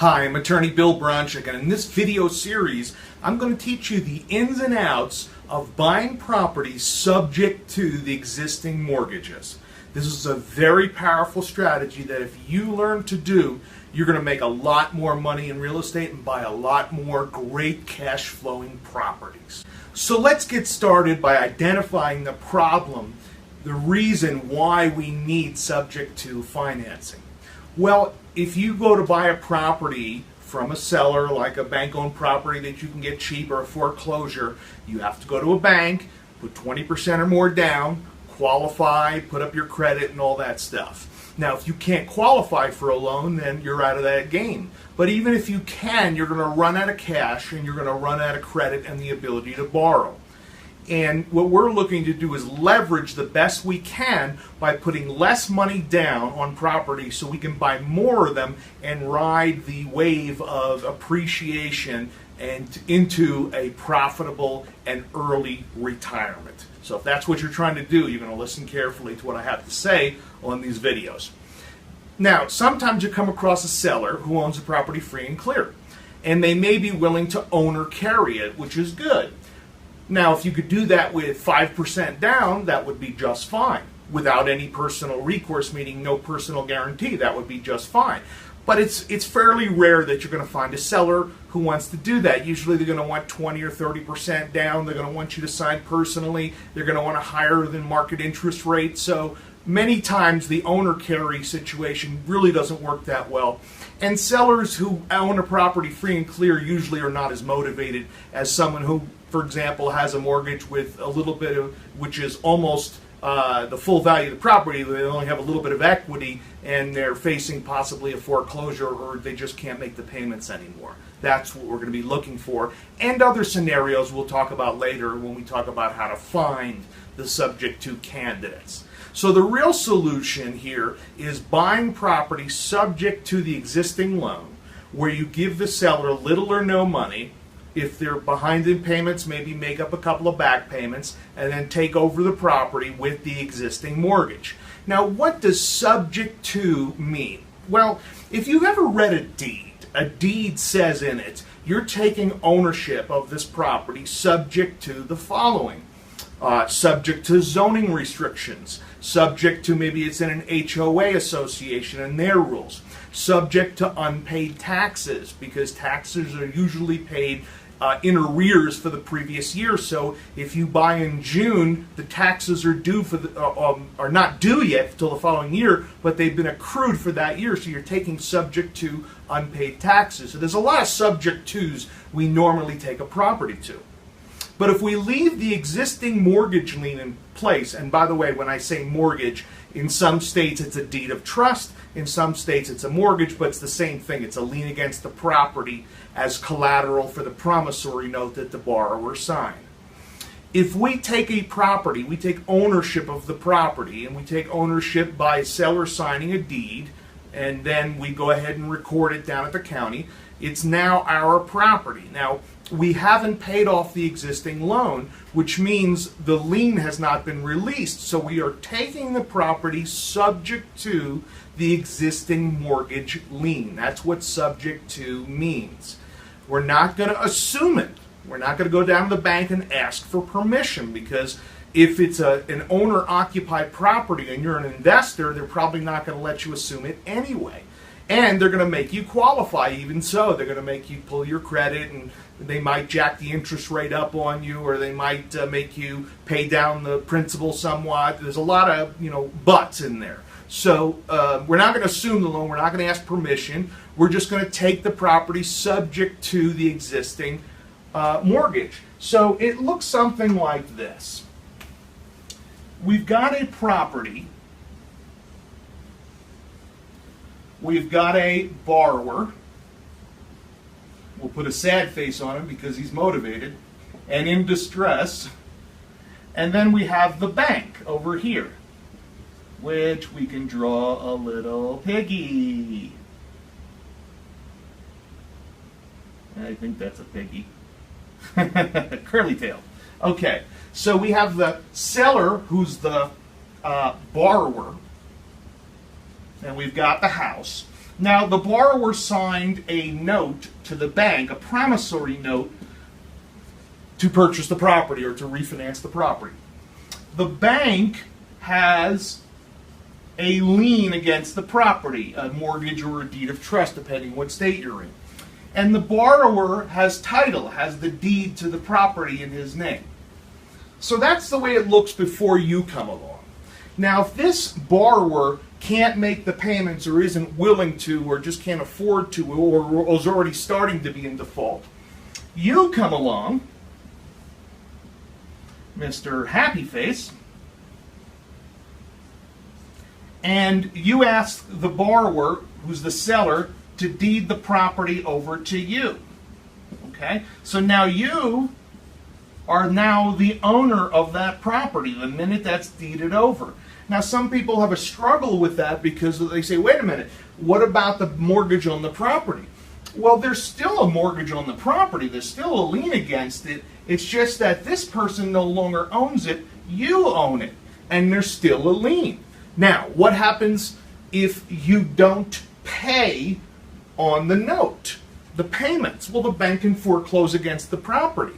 Hi, I'm attorney Bill Bronchick, and in this video series, I'm going to teach you the ins and outs of buying properties subject to the existing mortgages. This is a very powerful strategy that if you learn to do, you're going to make a lot more money in real estate and buy a lot more great cash flowing properties. So let's get started by identifying the problem, the reason why we need subject to financing. Well, if you go to buy a property from a seller, like a bank-owned property that you can get cheap or a foreclosure, you have to go to a bank, put 20% or more down, qualify, put up your credit and all that stuff. Now, if you can't qualify for a loan, then you're out of that game. But even if you can, you're going to run out of cash and you're going to run out of credit and the ability to borrow. And what we're looking to do is leverage the best we can by putting less money down on property so we can buy more of them and ride the wave of appreciation and into a profitable and early retirement. So if that's what you're trying to do, you're going to listen carefully to what I have to say on these videos. Now, sometimes you come across a seller who owns a property free and clear, and they may be willing to own or carry it, which is good. Now, if you could do that with 5% down, that would be just fine. Without any personal recourse, meaning no personal guarantee, that would be just fine. But it's fairly rare that you're going to find a seller who wants to do that. Usually they're going to want 20 or 30% down. They're going to want you to sign personally. They're going to want a higher than market interest rate. So many times the owner carry situation really doesn't work that well. And sellers who own a property free and clear usually are not as motivated as someone who, for example, has a mortgage with a little bit of, which is almost the full value of the property. They only have a little bit of equity and they're facing possibly a foreclosure or they just can't make the payments anymore. That's what we're going to be looking for. And other scenarios we'll talk about later when we talk about how to find the subject to candidates. So the real solution here is buying property subject to the existing loan, where you give the seller little or no money. If they're behind in payments, maybe make up a couple of back payments and then take over the property with the existing mortgage. Now, what does subject to mean? Well, if you've ever read a deed says in it, you're taking ownership of this property subject to the following. Subject to zoning restrictions, subject to maybe it's in an HOA association and their rules, subject to unpaid taxes because taxes are usually paid in arrears for the previous year. So if you buy in June, the taxes are due for are not due yet until the following year, but they've been accrued for that year. So you're taking subject to unpaid taxes. So there's a lot of subject tos we normally take a property to. But if we leave the existing mortgage lien in place, and by the way, when I say mortgage, in some states it's a deed of trust, in some states it's a mortgage, but it's the same thing. It's a lien against the property as collateral for the promissory note that the borrower signed. If we take a property, we take ownership of the property, and we take ownership by seller signing a deed, and then we go ahead and record it down at the county, it's now our property. Now, we haven't paid off the existing loan, which means the lien has not been released. So we are taking the property subject to the existing mortgage lien. That's what subject to means. We're not going to assume it. We're not going to go down to the bank and ask for permission, because if it's an owner-occupied property and you're an investor, they're probably not going to let you assume it anyway. And they're going to make you qualify even so. They're going to make you pull your credit, and they might jack the interest rate up on you, or they might make you pay down the principal somewhat. There's a lot of buts in there. So we're not going to assume the loan. We're not going to ask permission. We're just going to take the property subject to the existing mortgage. So it looks something like this. We've got a property. We've got a borrower. We'll put a sad face on him because he's motivated and in distress. And then we have the bank over here, which we can draw a little piggy. I think that's a piggy. Curly tail. Okay, so we have the seller, who's the borrower, and we've got the house. Now, the borrower signed a note to the bank, a promissory note, to purchase the property or to refinance the property. The bank has a lien against the property, a mortgage or a deed of trust, depending what state you're in. And the borrower has title, has the deed to the property in his name. So that's the way it looks before you come along. Now, if this borrower can't make the payments or isn't willing to or just can't afford to or is already starting to be in default, you come along, Mr. Happy Face, and you ask the borrower, who's the seller, to deed the property over to you. Okay? So now you are now the owner of that property the minute that's deeded over. Now, some people have a struggle with that because they say, wait a minute, what about the mortgage on the property? Well, there's still a mortgage on the property. There's still a lien against it. It's just that this person no longer owns it. You own it. And there's still a lien. Now, what happens if you don't pay on the note, the payments? Well, the bank can foreclose against the property.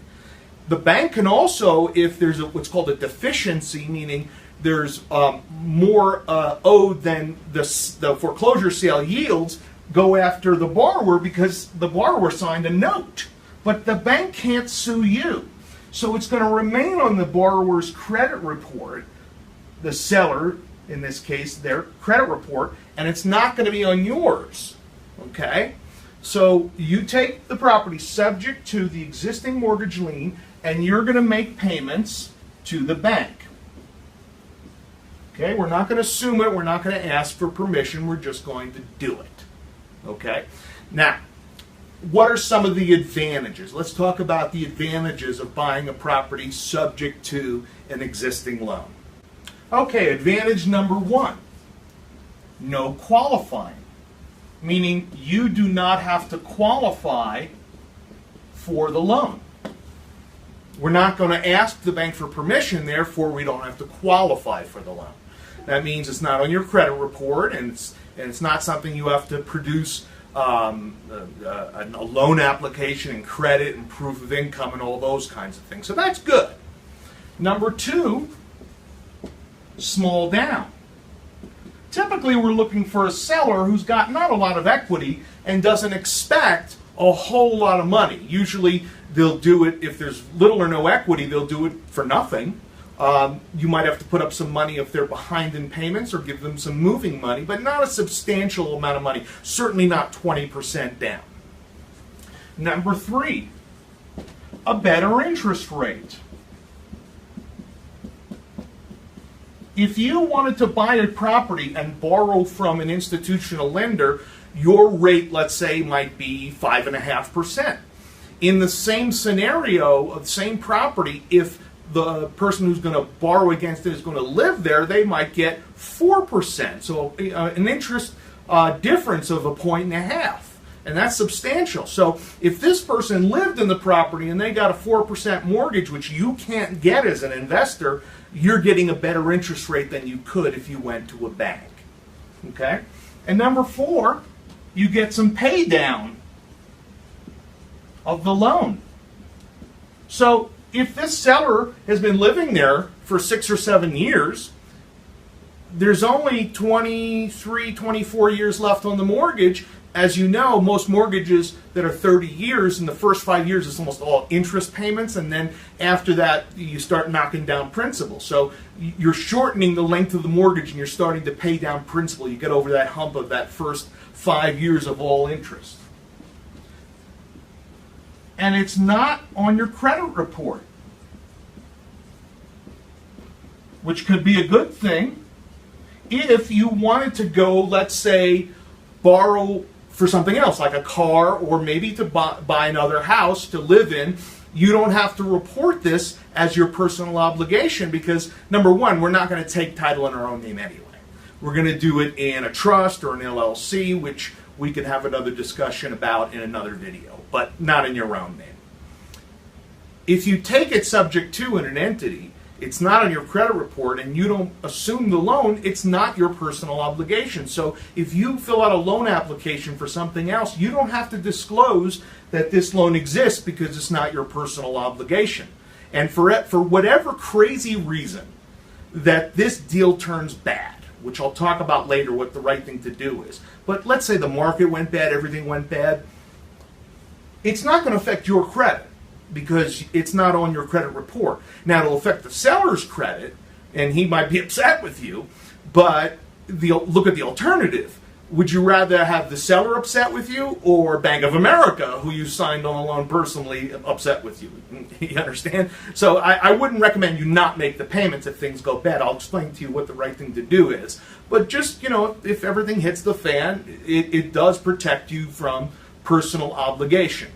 The bank can also, if there's what's called a deficiency, meaning there's more owed than the foreclosure sale yields, go after the borrower because the borrower signed a note. But the bank can't sue you. So it's going to remain on the borrower's credit report, the seller, in this case, their credit report, and it's not going to be on yours. Okay? So you take the property subject to the existing mortgage lien, and you're going to make payments to the bank. Okay? We're not going to assume it. We're not going to ask for permission. We're just going to do it. Okay? Now, what are some of the advantages? Let's talk about the advantages of buying a property subject to an existing loan. Okay, advantage number one, no qualifying, meaning you do not have to qualify for the loan. We're not going to ask the bank for permission, therefore we don't have to qualify for the loan. That means it's not on your credit report, and it's not something you have to produce a loan application and credit and proof of income and all those kinds of things. So that's good. Number two, small down. Typically, we're looking for a seller who's got not a lot of equity and doesn't expect a whole lot of money. Usually, they'll do it, if there's little or no equity, they'll do it for nothing. You might have to put up some money if they're behind in payments or give them some moving money, but not a substantial amount of money. Certainly not 20% down. Number three, a better interest rate. If you wanted to buy a property and borrow from an institutional lender, your rate, let's say, might be 5.5%. In the same scenario of the same property, if the person who's going to borrow against it is going to live there, they might get 4%. So an interest difference of 1.5%. And that's substantial. So if this person lived in the property and they got a 4% mortgage, which you can't get as an investor, you're getting a better interest rate than you could if you went to a bank. Okay? And number four, you get some pay down of the loan. So if this seller has been living there for 6 or 7 years, there's only 23, 24 years left on the mortgage. As you know, most mortgages that are 30 years, in the first 5 years, it's almost all interest payments, and then after that, you start knocking down principal. So you're shortening the length of the mortgage, and you're starting to pay down principal. You get over that hump of that first 5 years of all interest. And it's not on your credit report, which could be a good thing if you wanted to go, let's say, borrow for something else, like a car, or maybe to buy another house to live in. You don't have to report this as your personal obligation because, number one, we're not going to take title in our own name anyway. We're going to do it in a trust or an LLC, which we can have another discussion about in another video, but not in your own name. If you take it subject to in an entity, it's not on your credit report and you don't assume the loan, it's not your personal obligation. So if you fill out a loan application for something else, you don't have to disclose that this loan exists because it's not your personal obligation. And for whatever crazy reason that this deal turns bad, which I'll talk about later what the right thing to do is, but let's say the market went bad, everything went bad, it's not going to affect your credit because it's not on your credit report. Now, it'll affect the seller's credit, and he might be upset with you, but look at the alternative. Would you rather have the seller upset with you or Bank of America, who you signed on a loan personally, upset with you? You understand? So I wouldn't recommend you not make the payments if things go bad. I'll explain to you what the right thing to do is. But just, if everything hits the fan, it does protect you from personal obligation.